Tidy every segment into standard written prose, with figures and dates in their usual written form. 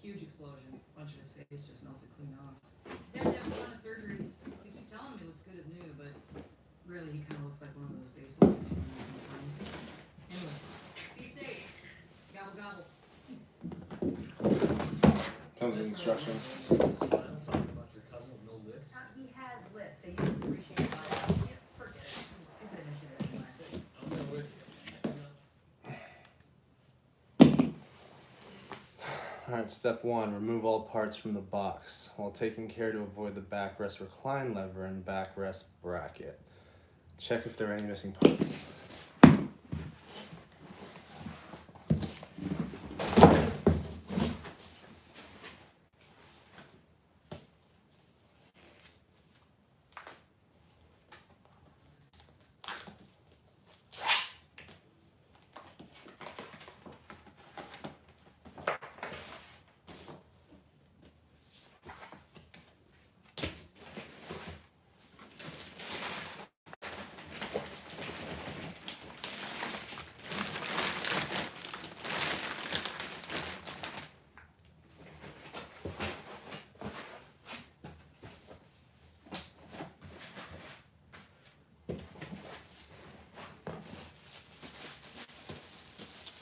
Huge explosion. A bunch of his face just melted clean off. He's had to have a ton of surgeries. They keep telling him he looks good as new, but really he kind of looks like one of those baseball hits from the times. Anyway, be safe. Gobble gobble. Comes with instructions. Talking about your cousin with no lips. He has lips. They used to appreciate it. Forget it. This is a stupid initiative anyway. I'm there with you. Alright, step 1, remove all parts from the box while taking care to avoid the backrest recline lever and backrest bracket. Check if there are any missing parts.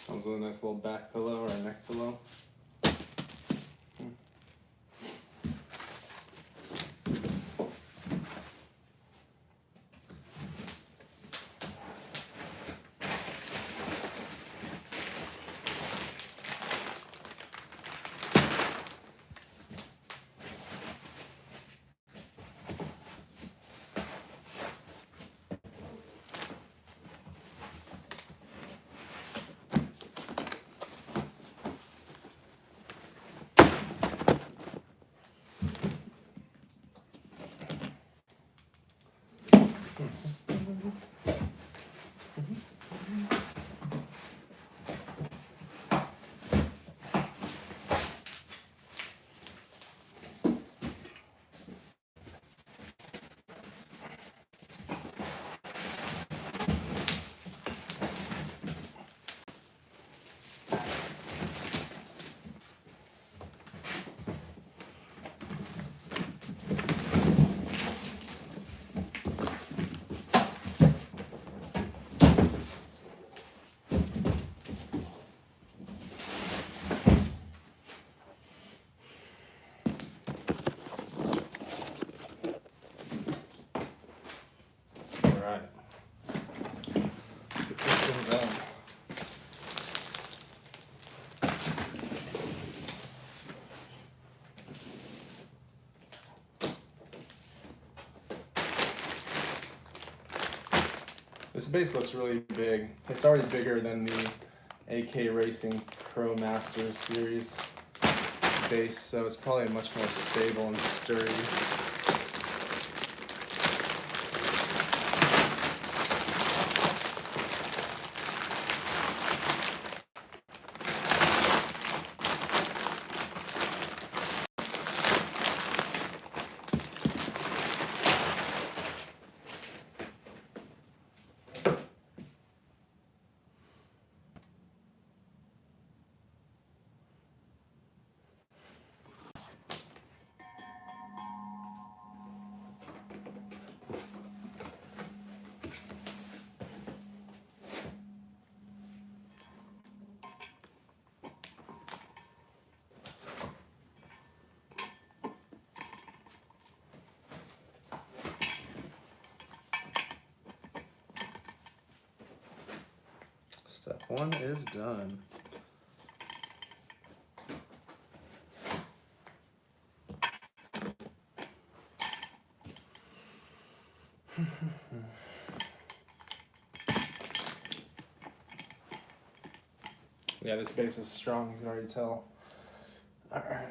Comes with a nice little back pillow or a neck pillow. This base looks really big. It's already bigger than the AK Racing Pro Masters series base, so it's probably much more stable and sturdy. Step 1 is done. Yeah, this base is strong, you can already tell. All right.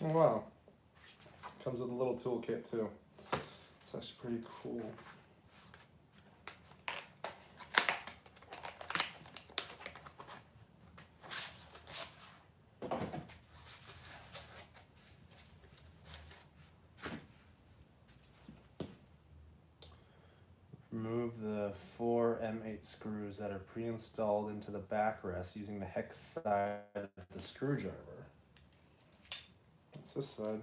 Oh wow. Comes with a little toolkit too. It's actually pretty cool. Remove the 4 M8 screws that are pre-installed into the backrest using the hex side of the screwdriver. That's this side.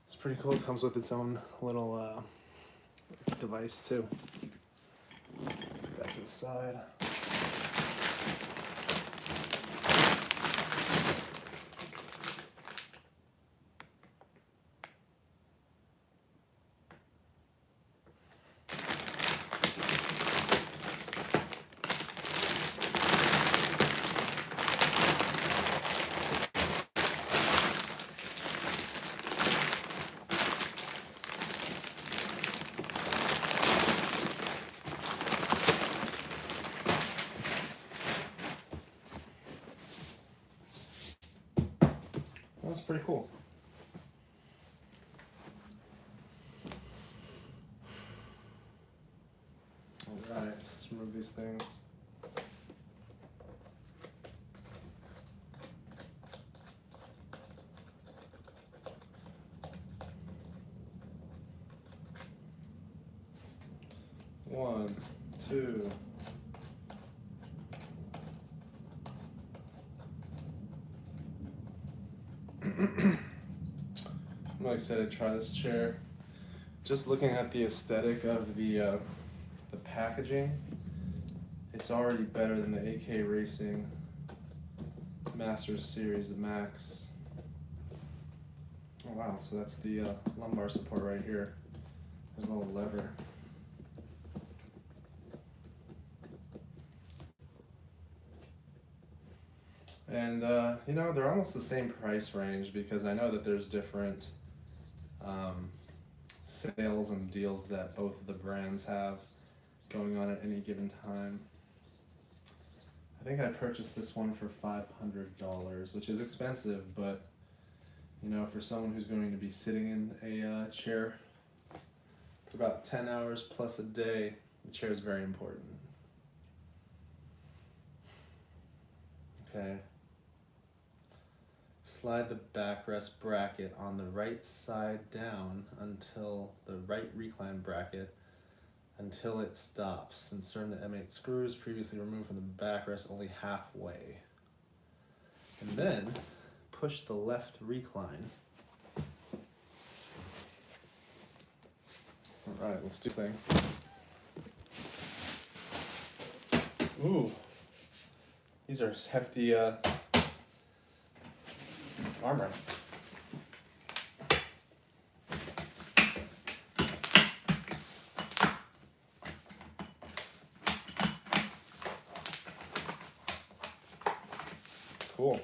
It's pretty cool. It comes with its own little device too. Back to the side. That's pretty cool. Alright, let's remove these things. One, two. I'm really excited to try this chair. Just looking at the aesthetic of the packaging, it's already better than the AK Racing Masters Series, the Max. Oh wow, so that's the lumbar support right here. There's a little lever. And you know, they're almost the same price range because I know that there's different sales and deals that both of the brands have going on at any given time. I think I purchased this one for $500, which is expensive, but you know, for someone who's going to be sitting in a chair for about 10 hours plus a day, the chair is very important. Okay. Slide the backrest bracket on the right side down until the right recline bracket until it stops. Insert the M8 screws previously removed from the backrest only halfway. And then push the left recline. Alright, let's do this thing. Ooh. These are hefty armrests. Cool.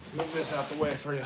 Let's move this out the way for you.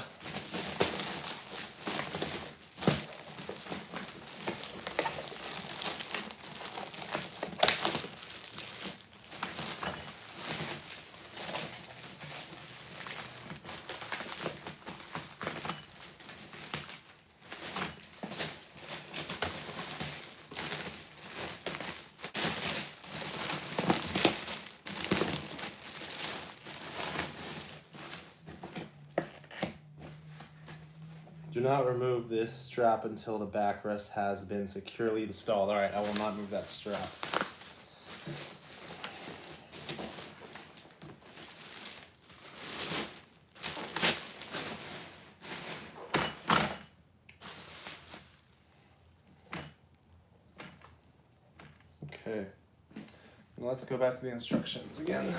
Do not remove this strap until the backrest has been securely installed. All right, I will not move that strap. Okay, now let's go back to the instructions again.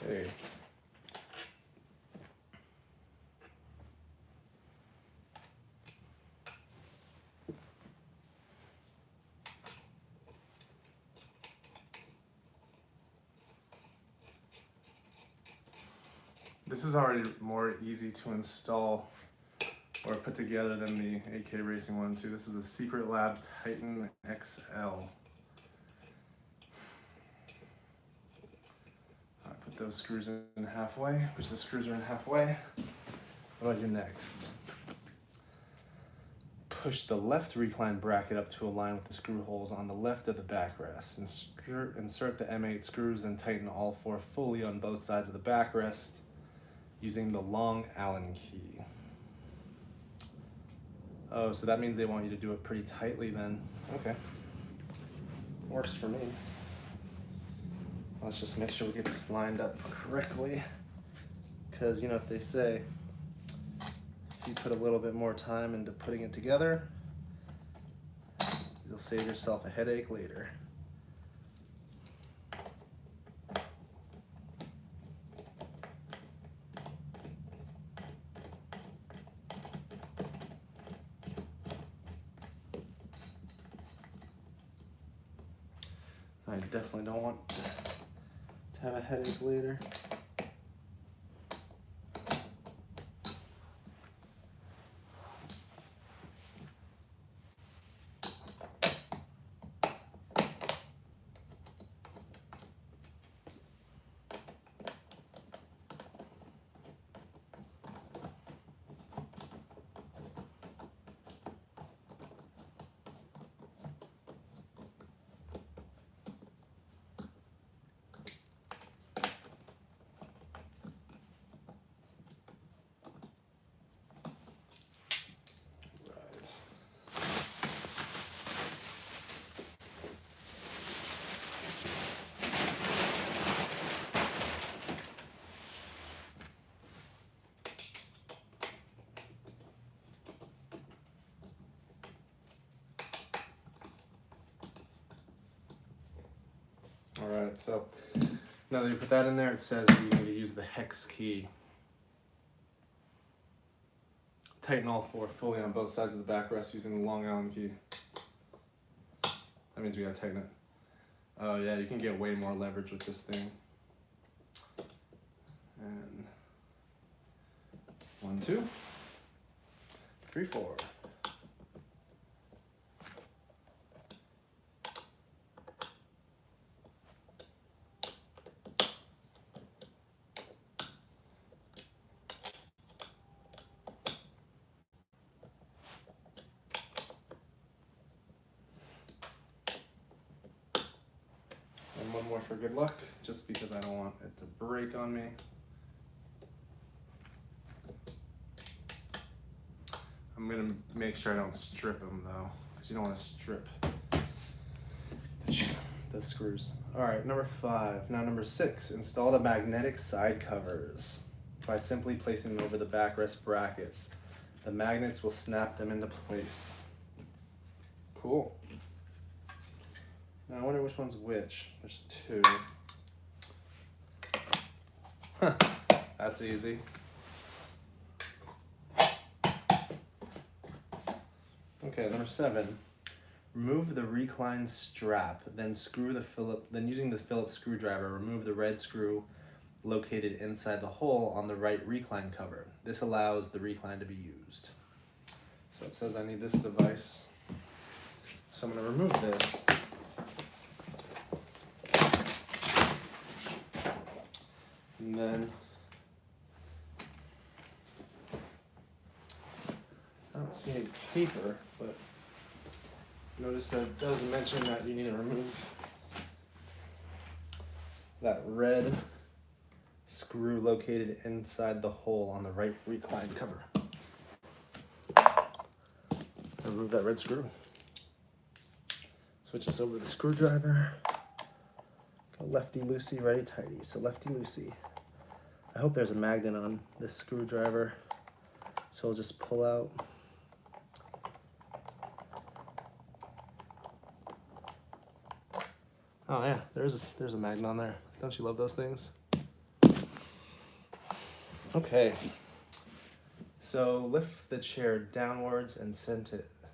Okay. This is already more easy to install or put together than the AK Racing one too. This is the Secret Lab Titan XL. I put those screws in halfway, push the screws are in halfway. What about your next? Push the left recline bracket up to align with the screw holes on the left of the backrest. Insert the M8 screws and tighten all four fully on both sides of the backrest using the long Allen key. Oh, so that means they want you to do it pretty tightly then. Okay. Works for me. Let's just make sure we get this lined up correctly. Because you know what they say, if you put a little bit more time into putting it together, you'll save yourself a headache later. I definitely don't want to have a headache later. Alright, so now that you put that in there, it says you need to use the hex key. Tighten all four fully on both sides of the backrest using the long Allen key. That means we gotta tighten it. Oh yeah, you can get way more leverage with this thing. And 1, 2, 3, 4. And one more for good luck, just because I don't want it to break on me. I'm gonna make sure I don't strip them though, because you don't want to strip the screws. All right, number 5. Now number 6, install the magnetic side covers by simply placing them over the backrest brackets. The magnets will snap them into place. Cool. Now I wonder which one's which. There's 2. Huh, that's easy. Okay, number 7. Remove the recline strap, then using the Phillips screwdriver, remove the red screw located inside the hole on the right recline cover. This allows the recline to be used. So it says I need this device. So I'm going to remove this. And then I don't see any paper, but notice that it does mention that you need to remove that red screw located inside the hole on the right recline cover. Remove that red screw. Switch this over to the screwdriver. Go lefty loosey, righty tighty. So lefty loosey. I hope there's a magnet on this screwdriver, so I'll just pull out. Oh yeah, there's a magnet on there. Don't you love those things? Okay. So lift the chair downwards and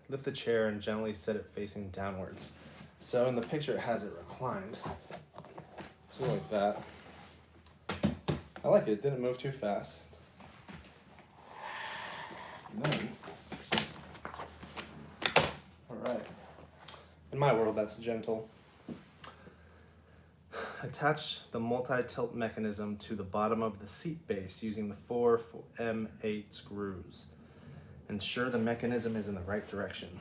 lift the chair and gently set it facing downwards. So in the picture it has it reclined. So like that. I like it. It didn't move too fast. And then, alright. In my world, that's gentle. Attach the multi-tilt mechanism to the bottom of the seat base using the 4 M8 screws. Ensure the mechanism is in the right direction.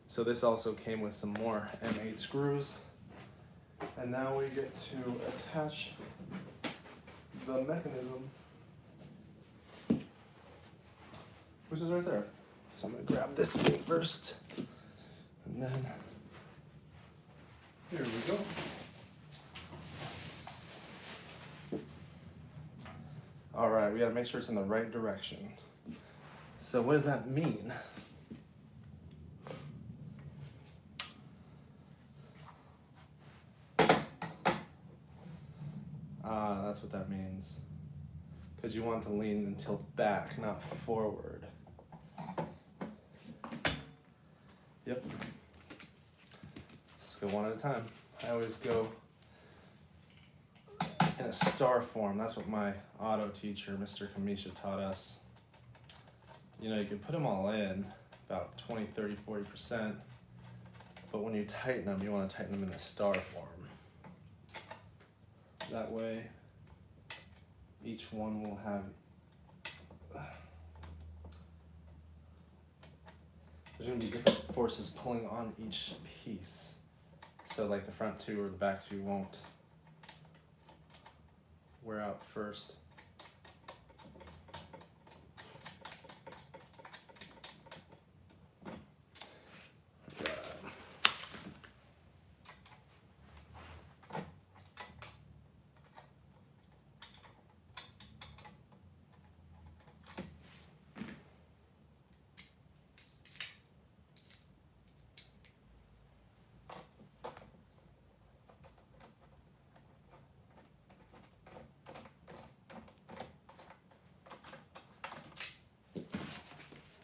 So this also came with some more M8 screws. And now we get to attach the mechanism, which is right there. So I'm gonna grab this thing first, and then here we go. All right, we gotta make sure it's in the right direction. So what does that mean? That's what that means. Because you want to lean and tilt back, not forward. Yep. Just go one at a time. I always go in a star form. That's what my auto teacher, Mr. Kamisha, taught us. You know, you can put them all in, about 20, 30, 40%. But when you tighten them, you want to tighten them in the star form. That way, each one will have, there's going to be different forces pulling on each piece. So like the front two or the back two won't wear out first.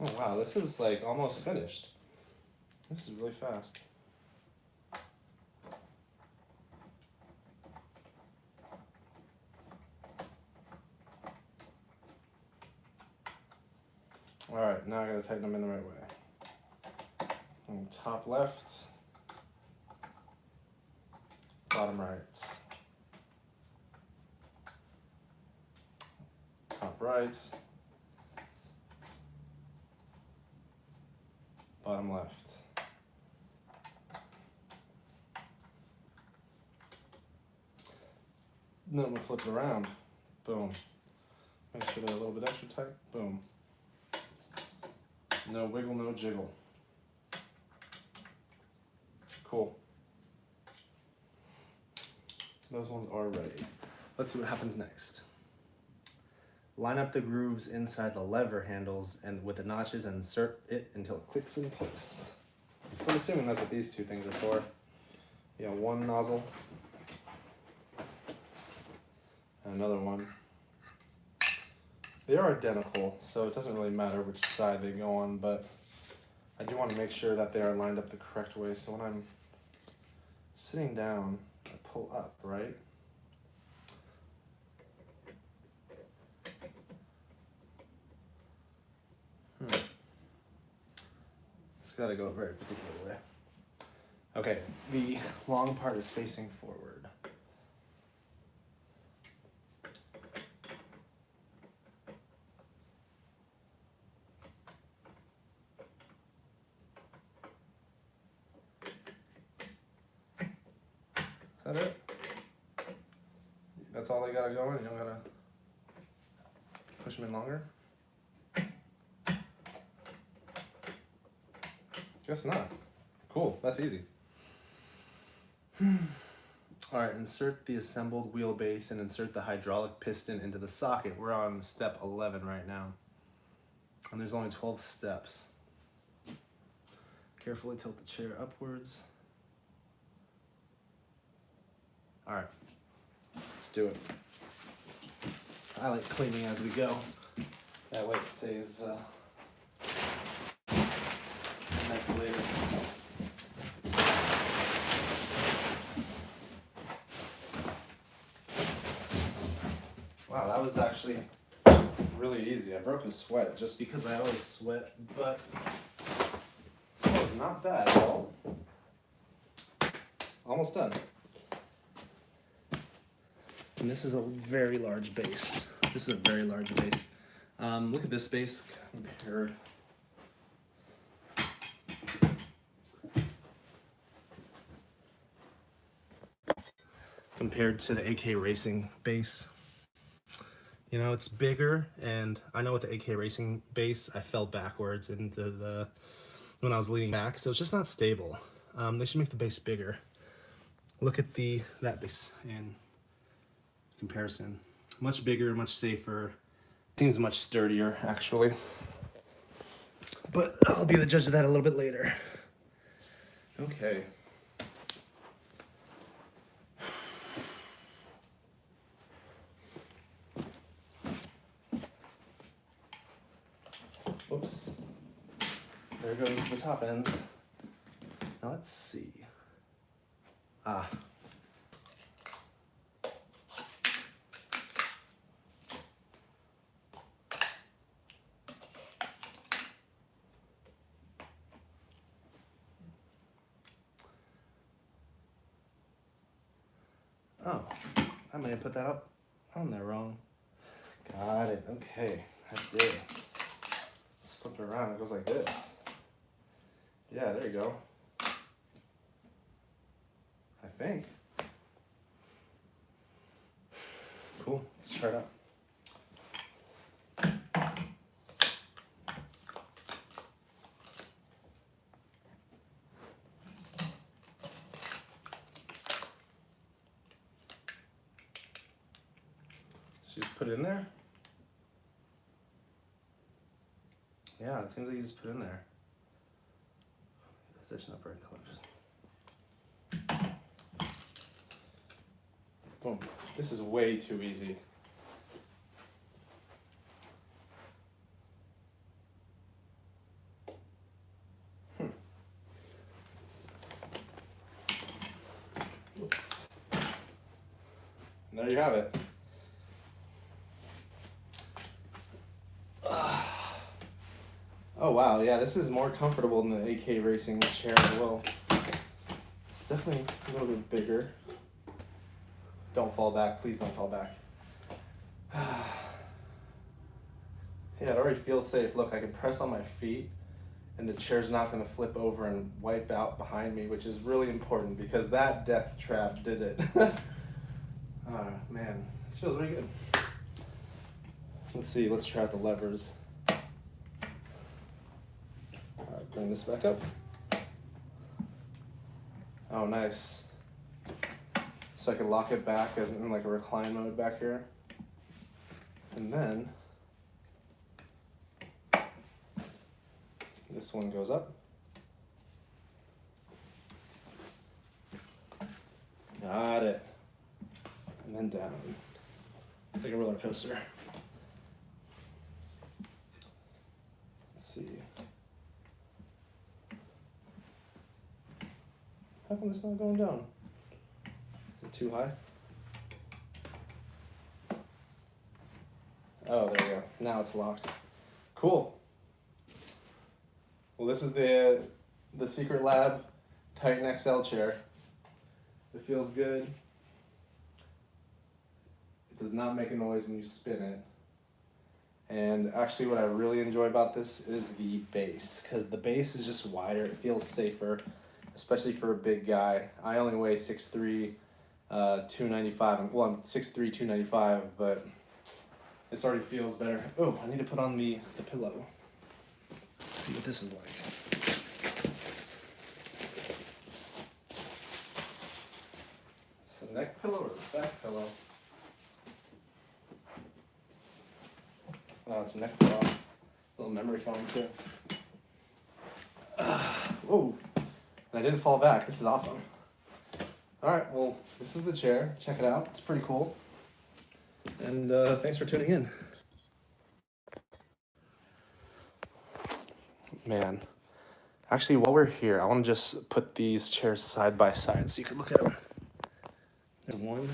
Oh wow, this is like almost finished. This is really fast. All right, now I gotta tighten them in the right way. And top left, bottom right. Top right, bottom left. Then I'm gonna flip it around. Boom. Make sure they're a little bit extra tight. Boom. No wiggle, no jiggle. Cool. Those ones are ready. Let's see what happens next. Line up the grooves inside the lever handles and with the notches and insert it until it clicks in place. I'm assuming that's what these two things are for. You know, one nozzle and another one. They are identical, so it doesn't really matter which side they go on, but I do want to make sure that they are lined up the correct way. So when I'm sitting down, I pull up, right? It's got to go a very particular way. Okay, the long part is facing forward. Is that it? That's all they gotta go in? You don't gotta push them in longer? Guess not. Cool, that's easy. Alright, insert the assembled wheelbase and insert the hydraulic piston into the socket. We're on step 11 right now. And there's only 12 steps. Carefully tilt the chair upwards. Alright, let's do it. I like cleaning as we go. That way it saves mess later. Wow, that was actually really easy. I broke a sweat just because I always sweat, but it was not bad at all. Almost done. And this is a very large base. This is a very large base. Look at this base compared to the AK Racing base. You know, it's bigger, and I know with the AK Racing base, I fell backwards into when I was leaning back, so it's just not stable. They should make the base bigger. Look at that base in comparison. Much bigger, much safer. Seems much sturdier, actually. But I'll be the judge of that a little bit later. Okay. Whoops. There goes the top ends. Now let's see. Ah. Oh, I may have put that up on there wrong. Got it. Okay, I did. Let's flip it around. It goes like this. Yeah, there you go. I think. Cool. Let's try it out. So you just put it in there? Yeah, it seems like you just put it in there. Position up right close. Boom. This is way too easy. Oops. And there you have it. Oh wow, yeah, this is more comfortable than the AK Racing chair as well. It's definitely a little bit bigger. Don't fall back, please don't fall back. Yeah, it already feels safe. Look, I can press on my feet and the chair's not gonna flip over and wipe out behind me, which is really important because that death trap did it. Man, this feels really good. Let's see, let's try out the levers. Bring this back up. Oh, nice. So I can lock it back as in like a recline mode back here. And then this one goes up. Got it. And then down. It's like a roller coaster. Let's see. How come it's not going down? Is it too high? Oh, there we go. Now it's locked. Cool. Well, this is the Secret Lab Titan XL chair. It feels good. It does not make a noise when you spin it. And actually what I really enjoy about this is the base, because the base is just wider. It feels safer, especially for a big guy. I only weigh 6'3", 295. Well, I'm 6'3", 295, but this already feels better. Oh, I need to put on the pillow. Let's see what this is like. It's a neck pillow or a back pillow? Oh, it's a neck pillow. Little memory foam too. Whoa. And I didn't fall back. This is awesome. All right, well, this is the chair. Check it out. It's pretty cool. And thanks for tuning in. Man, actually, while we're here, I want to just put these chairs side by side so you can look at them. And one.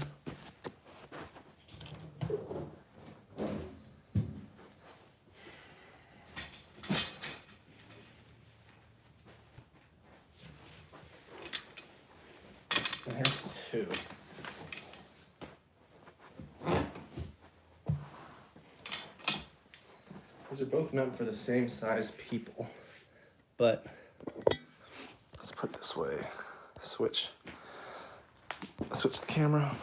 And here's two. These are both meant for the same size people, but let's put it this way. Switch the camera.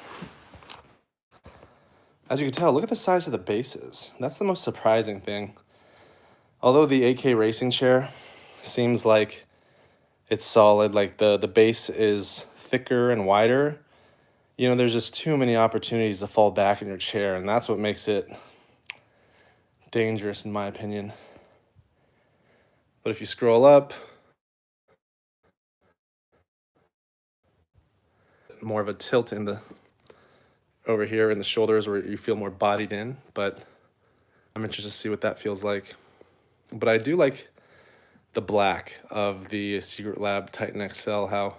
As you can tell, look at the size of the bases. That's the most surprising thing. Although the AK racing chair seems like it's solid, like the base is thicker and wider, you know, there's just too many opportunities to fall back in your chair, and that's what makes it dangerous in my opinion. But if you scroll up, more of a tilt in the over here in the shoulders where you feel more bodied in, but I'm interested to see what that feels like. But I do like the black of the Secret Lab Titan XL, how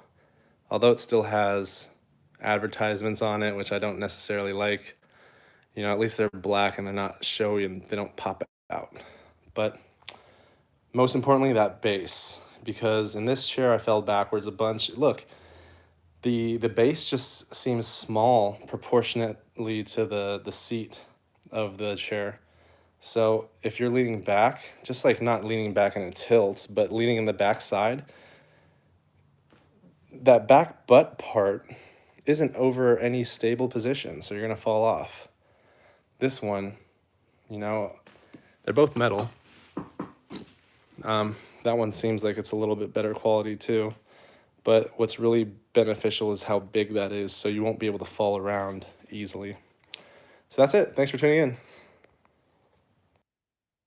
although it still has advertisements on it, which I don't necessarily like, you know, at least they're black and they're not showy and they don't pop out. But most importantly, that base, because in this chair I fell backwards a bunch. Look, the base just seems small proportionately to the seat of the chair. So if you're leaning back, just like not leaning back in a tilt, but leaning in the back side, that back butt part isn't over any stable position, so you're gonna fall off. This one, you know, they're both metal. That one seems like it's a little bit better quality too. But what's really beneficial is how big that is, so you won't be able to fall around easily. So that's it. Thanks for tuning in.